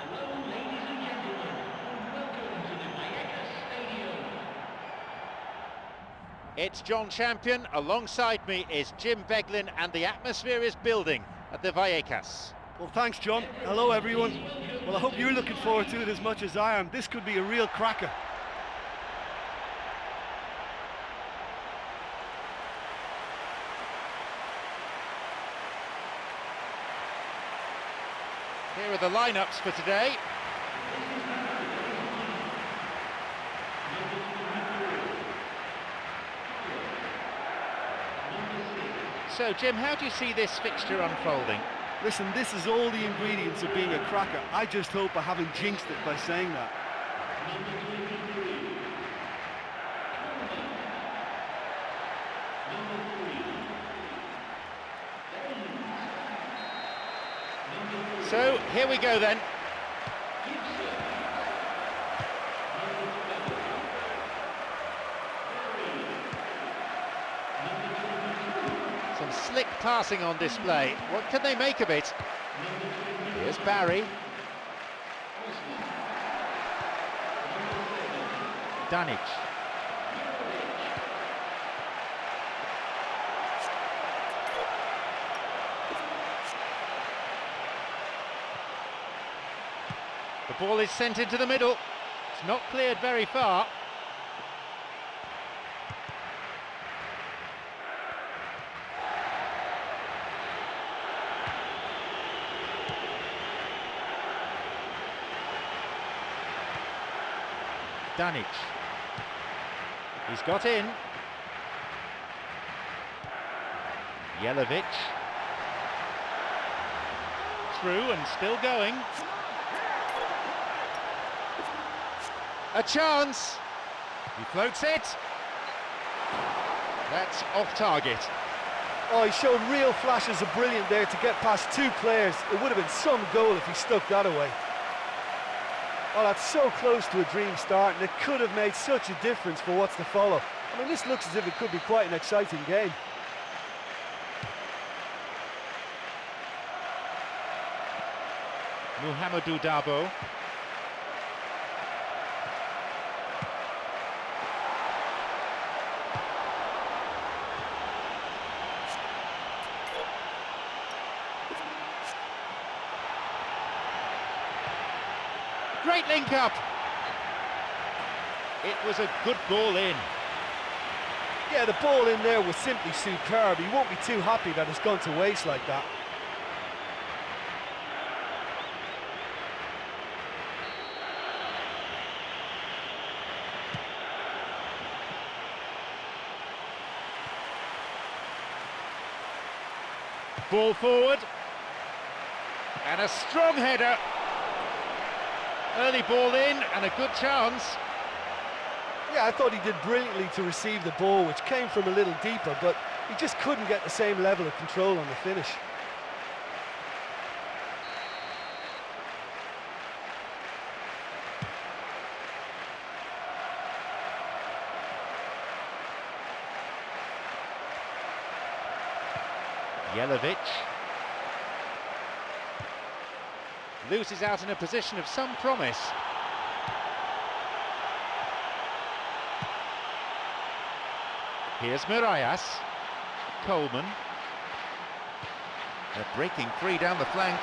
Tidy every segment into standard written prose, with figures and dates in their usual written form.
Hello, ladies and gentlemen, and welcome to the Vallecas Stadium. It's John Champion, alongside me is Jim Beglin, and the atmosphere is building at the Vallecas. Well, thanks, John. Hello, everyone. Well, I hope you're looking forward to it as much as I am. This could be a real cracker. Here are the lineups for today. So, Jim, how do you see this fixture unfolding? Listen, this is all the ingredients of being a cracker. I just hope I haven't jinxed it by saying that. So, here we go then. Some slick passing on display. What can they make of it? Here's Barry. Danic. The ball is sent into the middle. It's not cleared very far. Danic. He's got in. Jelavic. Through and still going. A chance. He floats it. That's off target. Oh, he showed real flashes of brilliance there to get past two players. It would have been some goal if he stuck that away. Oh, that's so close to a dream start, and it could have made such a difference for what's to follow. I mean, this looks as if it could be quite an exciting game. Muhammadu Dabo. Great link up. It was a good ball in. Yeah, the ball in there was simply superb. He won't be too happy that it's gone to waste like that. Ball forward. And a strong header. Early ball in and a good chance. Yeah, I thought he did brilliantly to receive the ball, which came from a little deeper, but he just couldn't get the same level of control on the finish. Jelavic. Loses out in a position of some promise. Here's Mirallas. Coleman. They're breaking free down the flank.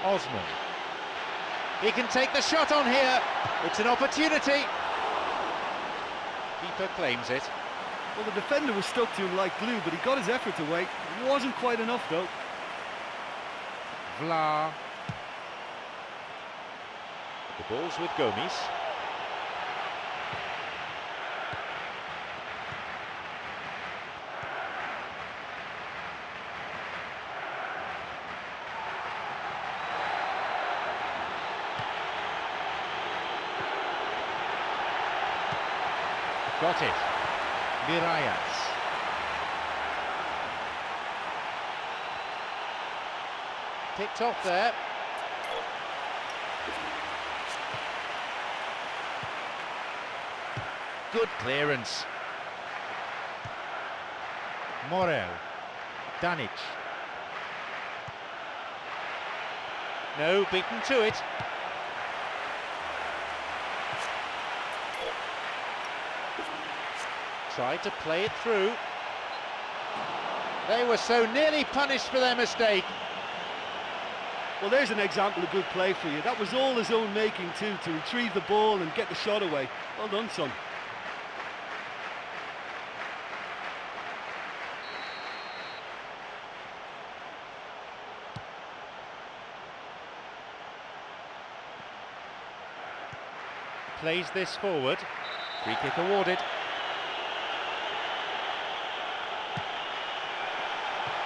Osman. He can take the shot on here. It's an opportunity. Keeper claims it. Well, the defender was stuck to him like glue, but he got his effort away. It wasn't quite enough, though. Vla. The ball's with Gomes. Got it. Mirallas. Picked off there. Good clearance. Morel. Danic. No, beaten to it. Tried to play it through. They were so nearly punished for their mistake. Well, there's an example of good play for you. That was all his own making too, to retrieve the ball and get the shot away. Well done, son. Plays this forward. Free kick awarded.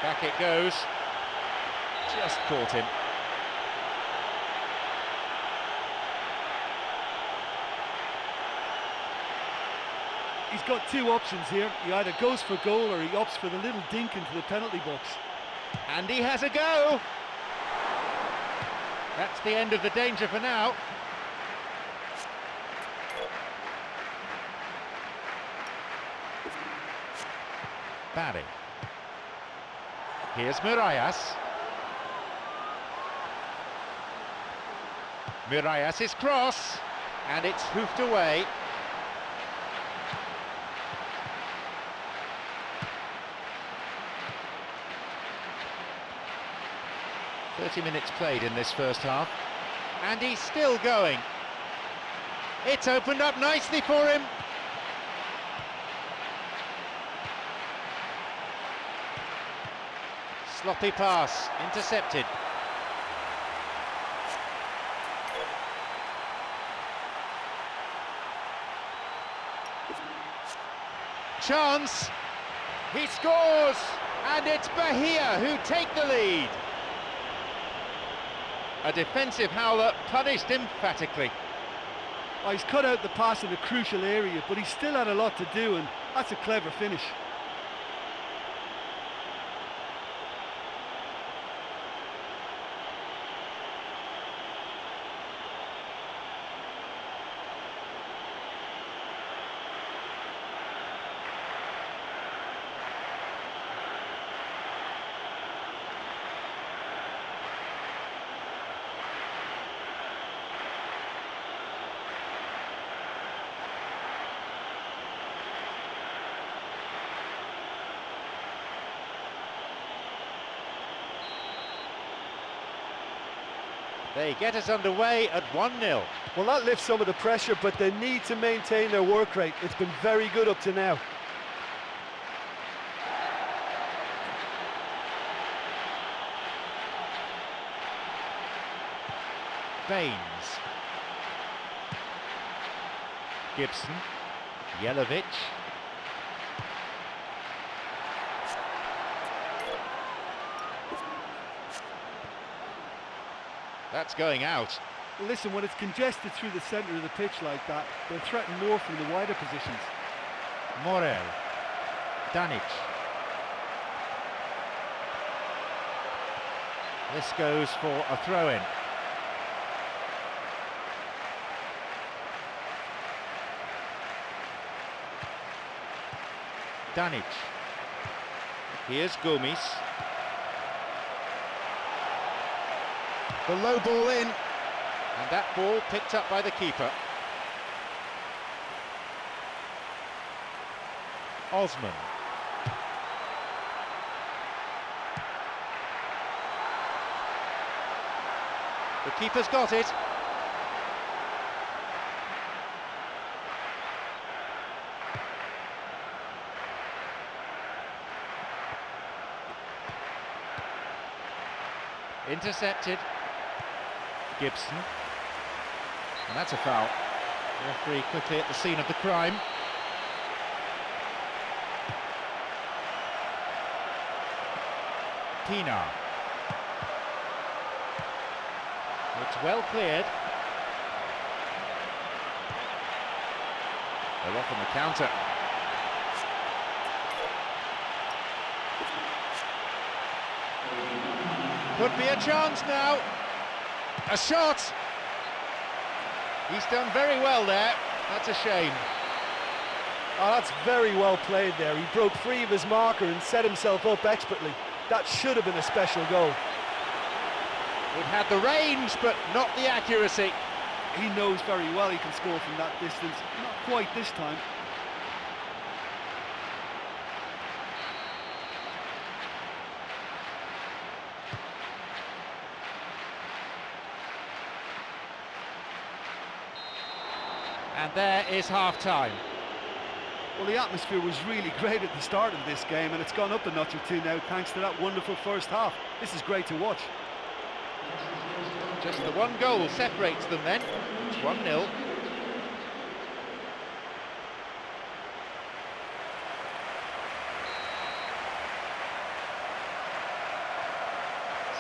Back it goes. Just caught him. He's got two options here. He either goes for goal or he opts for the little dink into the penalty box. And he has a go. That's the end of the danger for now. Barry. Here's Murayas. Murayas' cross, and it's hoofed away. Minutes played in this first half, and he's still going. It's opened up nicely for him. Sloppy pass, intercepted. Chance, he scores, and it's Bahia who take the lead. A defensive howler punished emphatically. Oh, he's cut out the pass in a crucial area, but he's still had a lot to do, and that's a clever finish. They get us underway at 1-0. Well, that lifts some of the pressure, but they need to maintain their work rate. It's been very good up to now. Baines. Gibson. Jelovic. That's going out. Listen, when it's congested through the centre of the pitch like that, they'll threaten more from the wider positions. Morel. Danic. This goes for a throw-in. Danic. Here's Gomes. The low ball in, and that ball picked up by the keeper. Osman. The keeper's got it. Intercepted. Gibson, and that's a foul. Referee quickly at the scene of the crime. Pina. It's well cleared. They're off on the counter. Could be a chance now. A shot! He's done very well there. That's a shame. Oh, that's very well played there. He broke free of his marker and set himself up expertly. That should have been a special goal. It had the range, but not the accuracy. He knows very well he can score from that distance. Not quite this time. And there is half-time. Well, the atmosphere was really great at the start of this game, and it's gone up a notch or two now thanks to that wonderful first half. This is great to watch. Just the one goal separates them then. 1-0.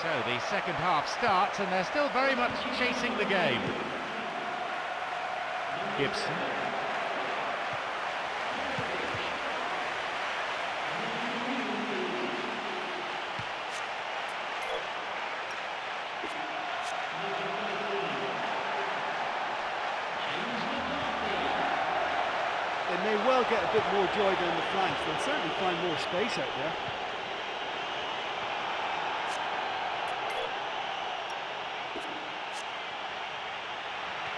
So the second half starts and they're still very much chasing the game. Gibson. They may well get a bit more joy down the flanks. They'll certainly find more space out there.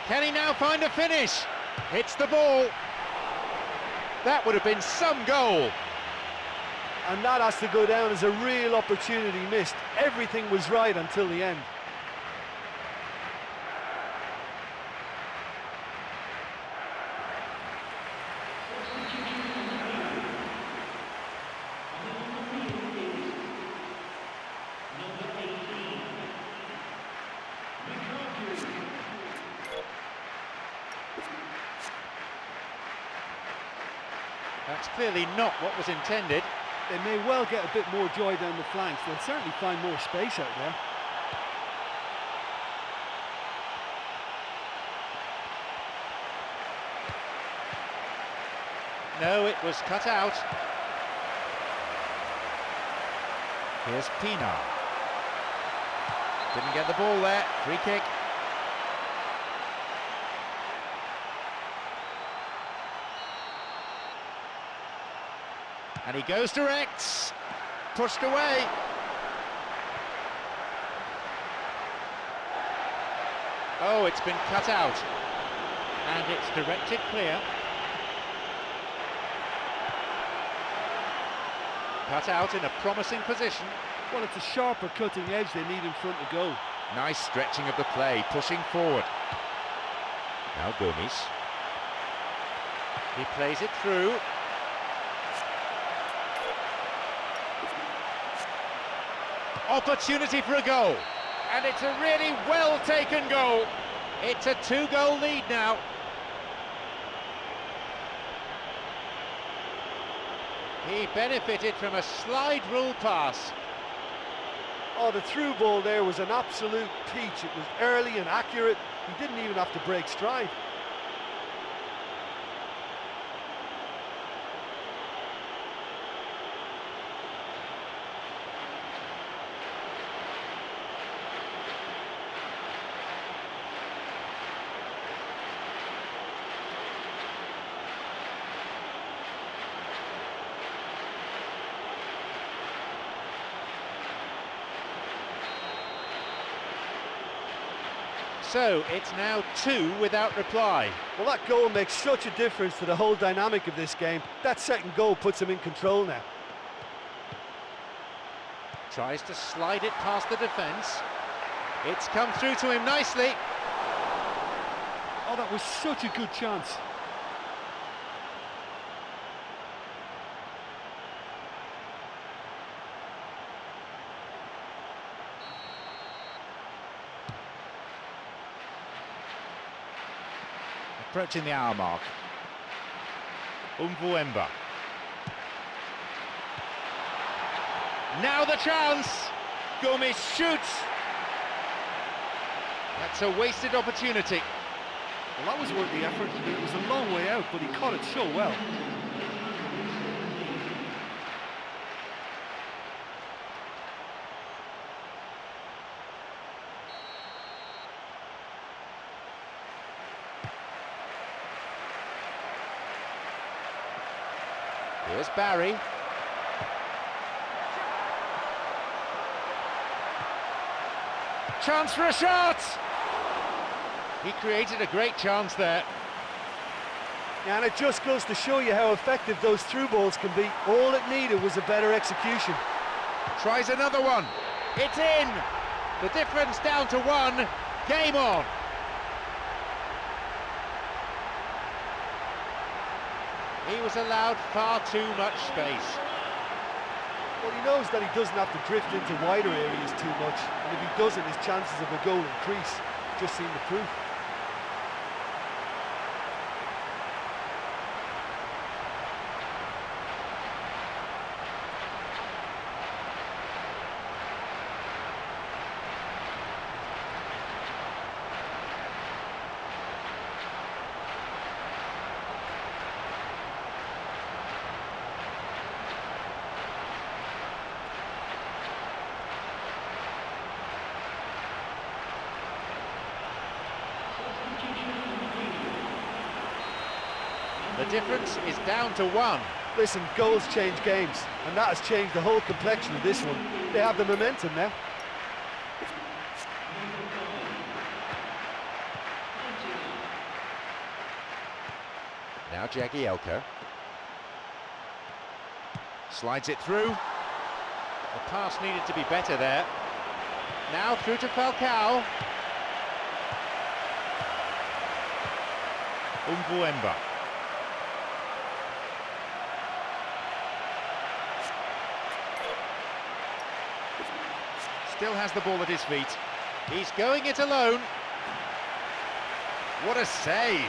Can he now find a finish? Hits the ball. That would have been some goal. And that has to go down as a real opportunity missed. Everything was right until the end. That's clearly not what was intended. They may well get a bit more joy down the flanks. They'll certainly find more space out there. No, it was cut out. Here's Pina. Didn't get the ball there. Free kick. And he goes direct. Pushed away. Oh, it's been cut out. And it's directed clear. Cut out in a promising position. Well, it's a sharper cutting edge they need in front of goal. Nice stretching of the play, pushing forward. Now Gomes. He plays it through. Opportunity for a goal. And it's a really well-taken goal. It's a 2-goal lead now. He benefited from a slide rule pass. Oh, the through ball there was an absolute peach. It was early and accurate. He didn't even have to break stride. So it's now 2 without reply. Well, that goal makes such a difference to the whole dynamic of this game. That second goal puts him in control now. Tries to slide it past the defence. It's come through to him nicely. Oh, that was such a good chance. Approaching the hour mark. Umvuemba. Now the chance! Gomes shoots! That's a wasted opportunity. Well, that was worth the effort. It was a long way out, but he caught it so well. Here's Barry. Chance for a shot! He created a great chance there. Yeah, and it just goes to show you how effective those through balls can be. All it needed was a better execution. Tries another one. It's in! The difference down to one. Game on! He was allowed far too much space. Well, he knows that he doesn't have to drift into wider areas too much, and if he doesn't, his chances of a goal increase. Just seen the proof. The difference is down to one. Listen, goals change games, and that has changed the whole complexion of this one. They have the momentum now. Now Jagielka. Slides it through. The pass needed to be better there. Now through to Falcao. Umbuemba. Still has the ball at his feet. He's going it alone. What a save!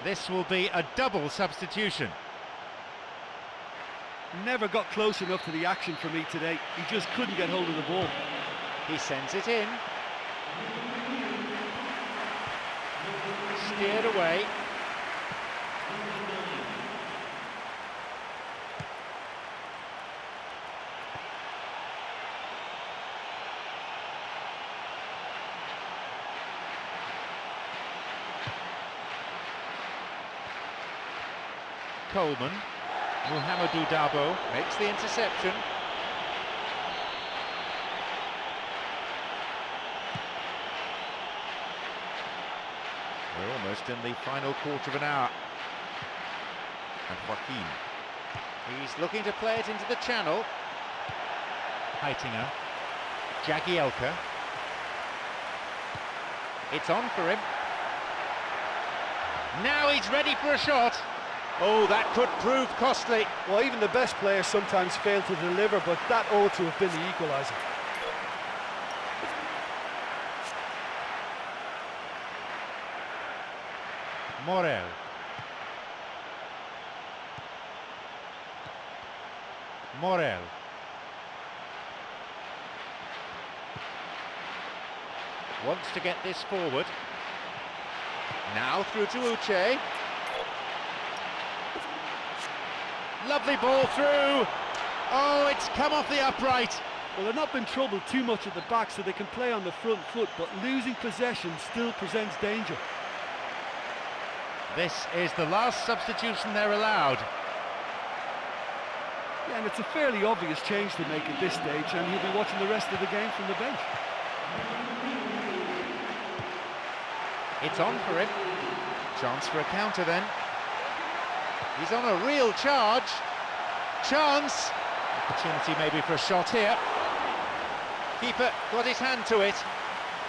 This will be a double substitution. Never got close enough to the action for me today. He just couldn't get hold of the ball. He sends it in. Steered away. Coleman. Muhammadu Dabo makes the interception. We're almost in the final quarter of an hour. And Joaquin. He's looking to play it into the channel. Heitinger. Jagielka. It's on for him. Now he's ready for a shot. Oh, that could prove costly. Well, even the best players sometimes fail to deliver, but that ought to have been the equaliser. Morel. Morel. Wants to get this forward. Now through to Uche. Lovely ball through. Oh, it's come off the upright. Well, they've not been troubled too much at the back, so they can play on the front foot, but losing possession still presents danger. This is the last substitution they're allowed. Yeah, and it's a fairly obvious change to make at this stage, and he'll be watching the rest of the game from the bench. It's on for him. Chance for a counter then. He's on a real charge. Chance. Opportunity maybe for a shot here. Keeper got his hand to it.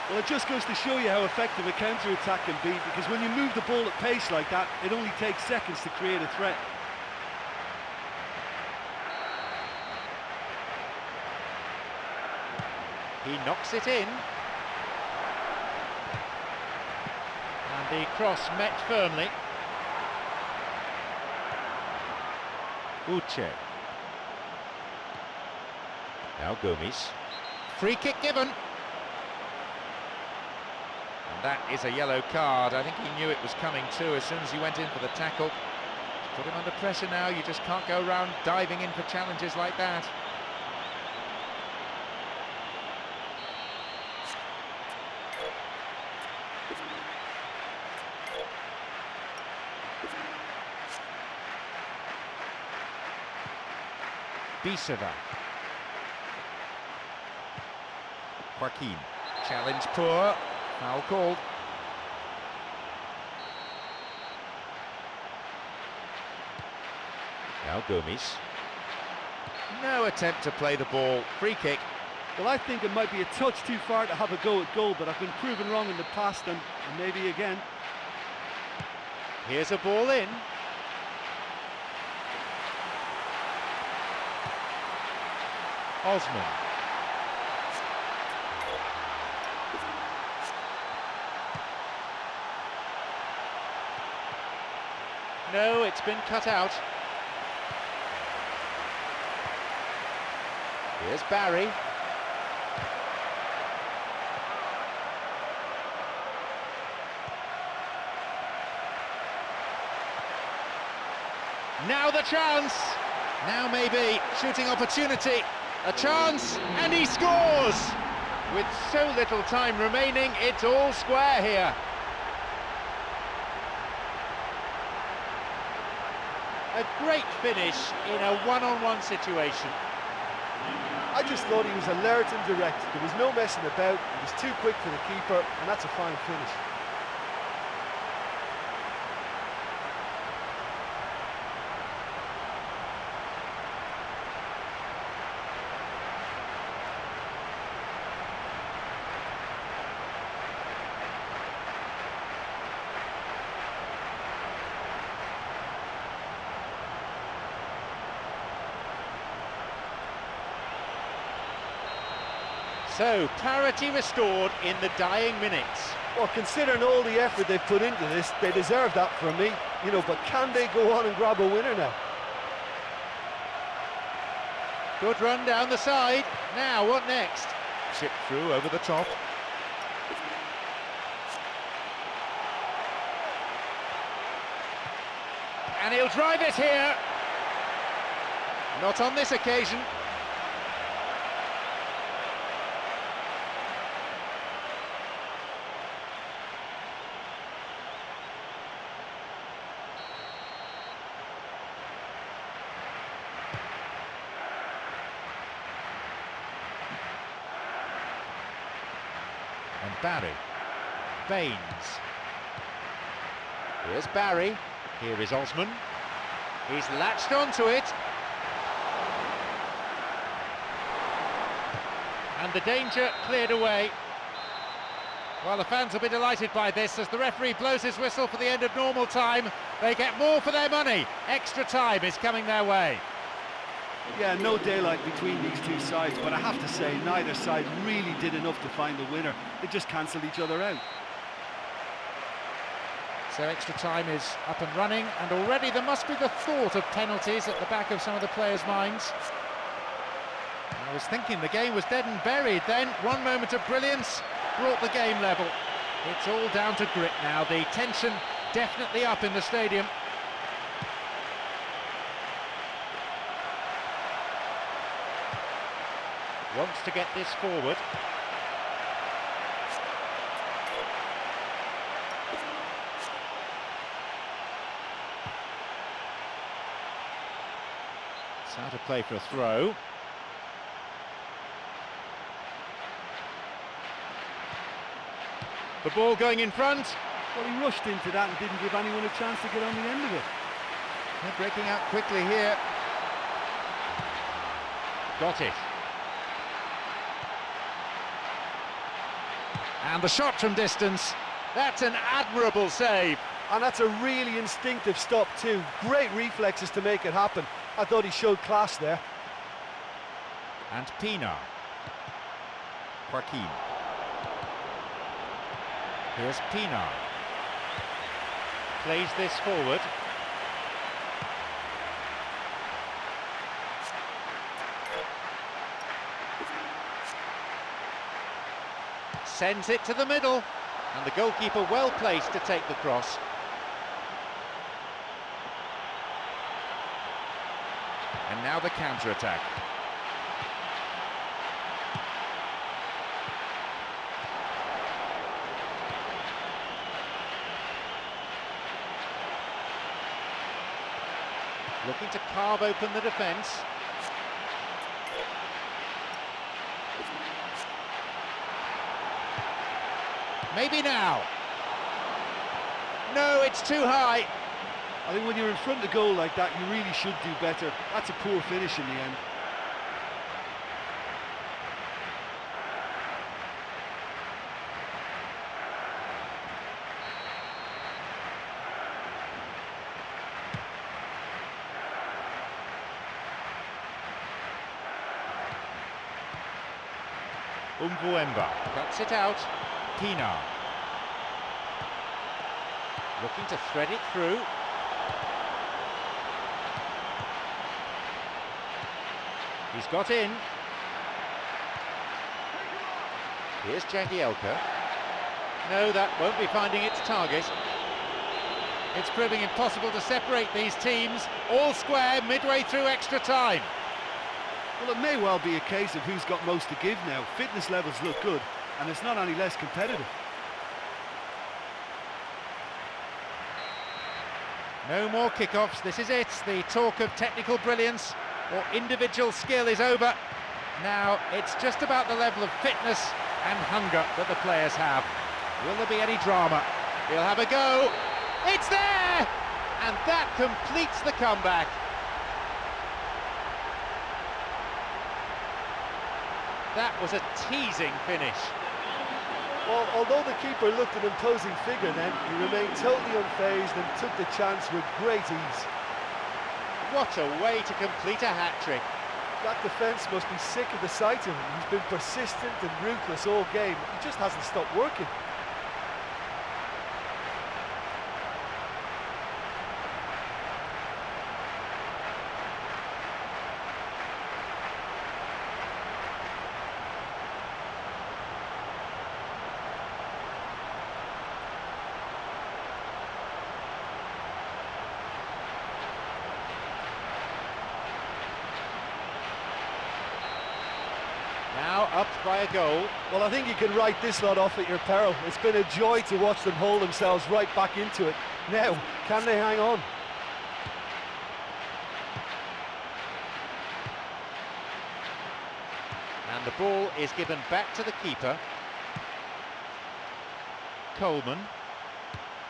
Well, it just goes to show you how effective a counter-attack can be, because when you move the ball at pace like that, it only takes seconds to create a threat. He knocks it in. And the cross met firmly. Uche. Now Gomes. Free kick given. And that is a yellow card. I think he knew it was coming too as soon as he went in for the tackle. Put him under pressure now. You just can't go around diving in for challenges like that. Bisova. Joaquin. Challenge poor. Foul called. Now Gomes. No attempt to play the ball. Free kick. Well, I think it might be a touch too far to have a go at goal, but I've been proven wrong in the past, and maybe again. Here's a ball in. Osman. No, it's been cut out. Here's Barry. Now the chance. Now maybe shooting opportunity. A chance, and he scores! With so little time remaining, it's all square here. A great finish in a one-on-one situation. I just thought he was alert and direct. There was no messing about. He was too quick for the keeper, and that's a fine finish. So, parity restored in the dying minutes. Well, considering all the effort they've put into this, they deserve that from me. You know, but can they go on and grab a winner now? Good run down the side. Now, what next? Chip through over the top. And he'll drive it here. Not on this occasion. And Barry. Baines. Here's Barry. Here is Osman. He's latched onto it. And the danger cleared away. Well, the fans will be delighted by this as the referee blows his whistle for the end of normal time. They get more for their money. Extra time is coming their way. Yeah, no daylight between these two sides, but I have to say neither side really did enough to find the winner. They just cancelled each other out. So extra time is up and running, and already there must be the thought of penalties at the back of some of the players' minds. I was thinking the game was dead and buried then. One moment of brilliance brought the game level. It's all down to grit now. The tension definitely up in the stadium. Wants to get this forward. It's how to play for a throw. The ball going in front. Well, he rushed into that and didn't give anyone a chance to get on the end of it. They're breaking out quickly here. Got it. And the shot from distance. That's an admirable save. And that's a really instinctive stop too. Great reflexes to make it happen. I thought he showed class there. And Pina. Joaquin. Here's Pina. Plays this forward. Sends it to the middle. And the goalkeeper well placed to take the cross. And now the counter-attack. Looking to carve open the defence. Maybe now. No, it's too high. I think when you're in front of the goal like that, you really should do better. That's a poor finish in the end. Umbuemba cuts it out. Pina looking to thread it through. He's got in. Here's Jagielka. No, that won't be finding its target. It's proving impossible to separate these teams. All square midway through extra time. Well, it may well be a case of who's got most to give now. Fitness levels look good, and it's not any less competitive. No more kickoffs, this is it. The talk of technical brilliance or individual skill is over. Now it's just about the level of fitness and hunger that the players have. Will there be any drama? He'll have a go. It's there! And that completes the comeback. That was a teasing finish. Well, although the keeper looked an imposing figure then, he remained totally unfazed and took the chance with great ease. What a way to complete a hat-trick. That defence must be sick of the sight of him. He's been persistent and ruthless all game. He just hasn't stopped working. Now up by a goal. Well, I think you can write this lot off at your peril. It's been a joy to watch them hold themselves right back into it. Now, can they hang on? And the ball is given back to the keeper. Coleman.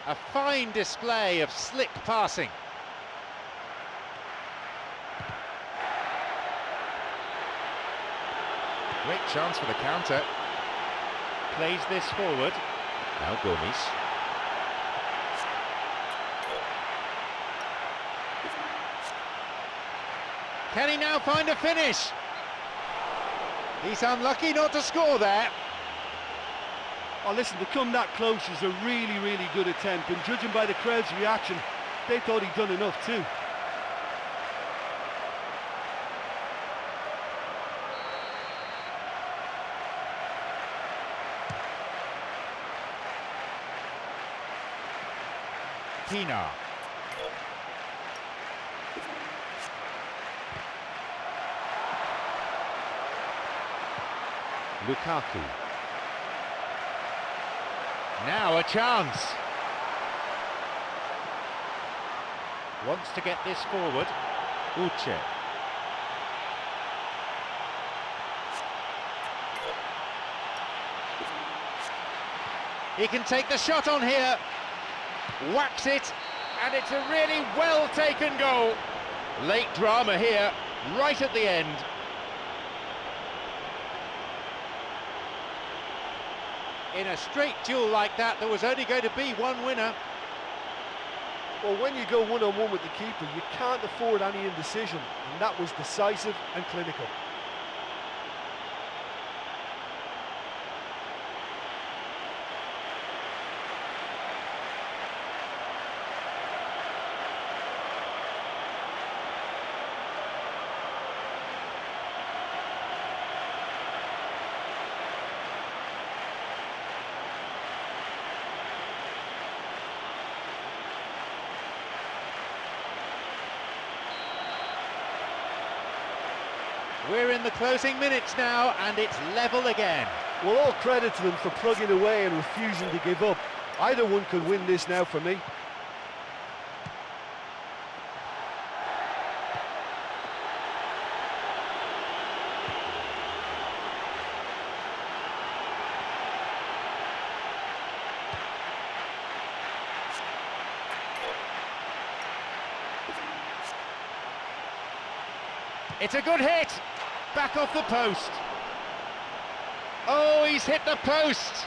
A fine display of slick passing. Great chance for the counter. Plays this forward. Now Gomes. Can he now find a finish? He's unlucky not to score there. Oh, listen, to come that close is a really, really good attempt, and judging by the crowd's reaction, they thought he'd done enough too. Pina. Lukaku. Now a chance. Wants to get this forward. Uche. He can take the shot on here. Whacks it, and it's a really well-taken goal. Late drama here, right at the end. In a straight duel like that, there was only going to be one winner. Well, when you go one-on-one with the keeper, you can't afford any indecision, and that was decisive and clinical. We're in the closing minutes now, and it's level again. Well, all credit to them for plugging away and refusing to give up. Either one could win this now for me. It's a good hit. Back off the post. Oh, he's hit the post.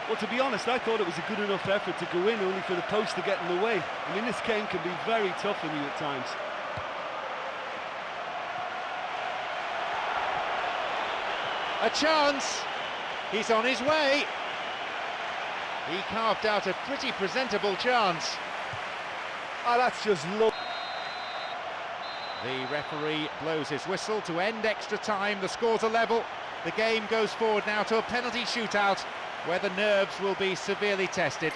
Well, to be honest, I thought it was a good enough effort to go in, only for the post to get in the way. I mean, this game can be very tough on you at times. A chance. He's on his way. He carved out a pretty presentable chance. Oh, that's just low. The referee blows his whistle to end extra time. The scores are level. The game goes forward now to a penalty shootout where the nerves will be severely tested.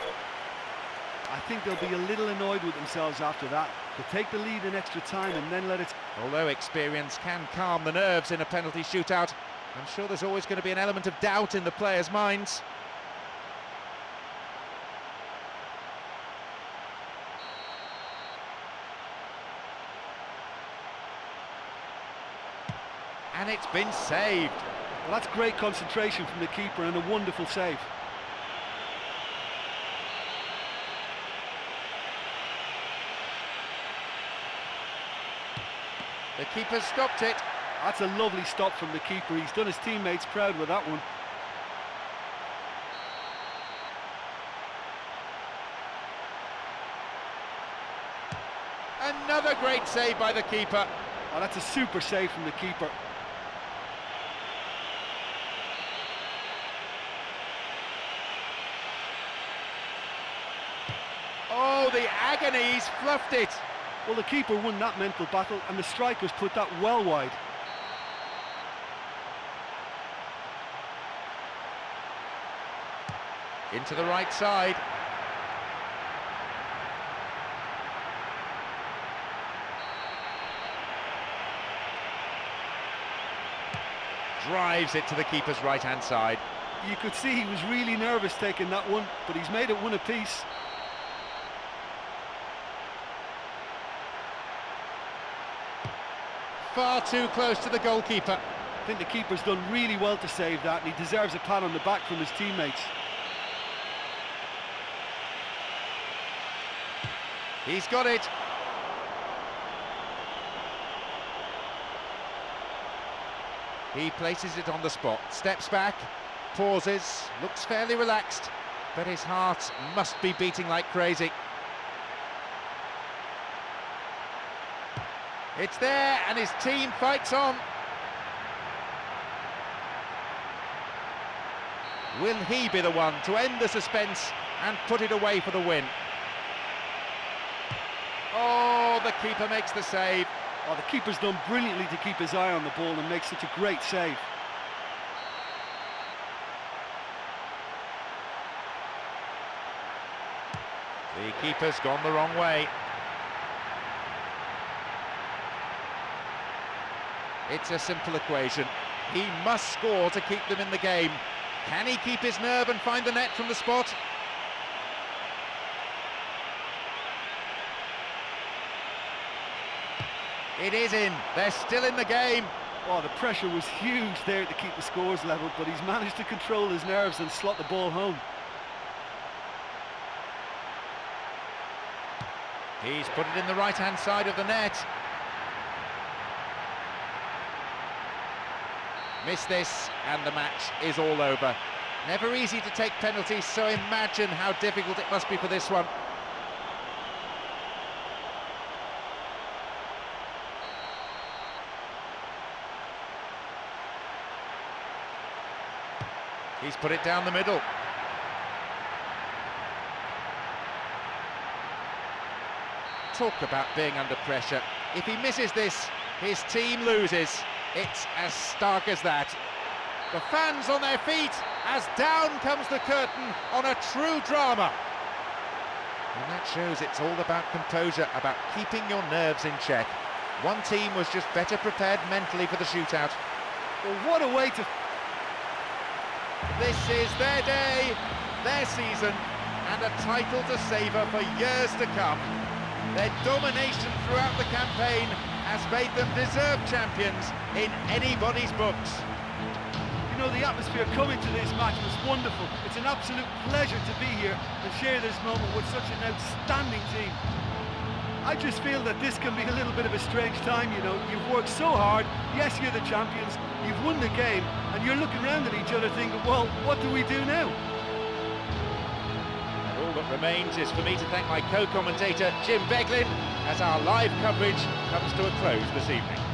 I think they'll be a little annoyed with themselves after that. To take the lead in extra time and then let it... Although experience can calm the nerves in a penalty shootout, I'm sure there's always going to be an element of doubt in the players' minds. And it's been saved. Well, that's great concentration from the keeper and a wonderful save. The keeper stopped it. That's a lovely stop from the keeper. He's done his teammates proud with that one. Another great save by the keeper. Oh, that's a super save from the keeper. Oh, the agony, he's fluffed it. Well, the keeper won that mental battle and the strikers put that well wide. Into the right side. Drives it to the keeper's right-hand side. You could see he was really nervous taking that one, but he's made it one apiece. Far too close to the goalkeeper. I think the keeper's done really well to save that, and he deserves a pat on the back from his teammates. He's got it. He places it on the spot, steps back, pauses, looks fairly relaxed, but his heart must be beating like crazy. It's there, and his team fights on. Will he be the one to end the suspense and put it away for the win? Oh, the keeper makes the save. Oh, the keeper's done brilliantly to keep his eye on the ball and make such a great save. The keeper's gone the wrong way. It's a simple equation. He must score to keep them in the game. Can he keep his nerve and find the net from the spot? It is in. They're still in the game. Oh, the pressure was huge there to keep the scores level, but he's managed to control his nerves and slot the ball home. He's put it in the right-hand side of the net. Miss this, and the match is all over. Never easy to take penalties, so imagine how difficult it must be for this one. He's put it down the middle. Talk about being under pressure. If he misses this, his team loses. It's as stark as that. The fans on their feet as down comes the curtain on a true drama. And that shows it's all about composure, about keeping your nerves in check. One team was just better prepared mentally for the shootout. Well, what a way to... This is their day, their season, and a title to savour for years to come. Their domination throughout the campaign has made them deserved champions in anybody's books. You know, the atmosphere coming to this match was wonderful. It's an absolute pleasure to be here and share this moment with such an outstanding team. I just feel that this can be a little bit of a strange time, you know. You've worked so hard, yes, you're the champions, you've won the game, and you're looking around at each other thinking, well, what do we do now? And all that remains is for me to thank my co-commentator Jim Beglin as our live coverage comes to a close this evening.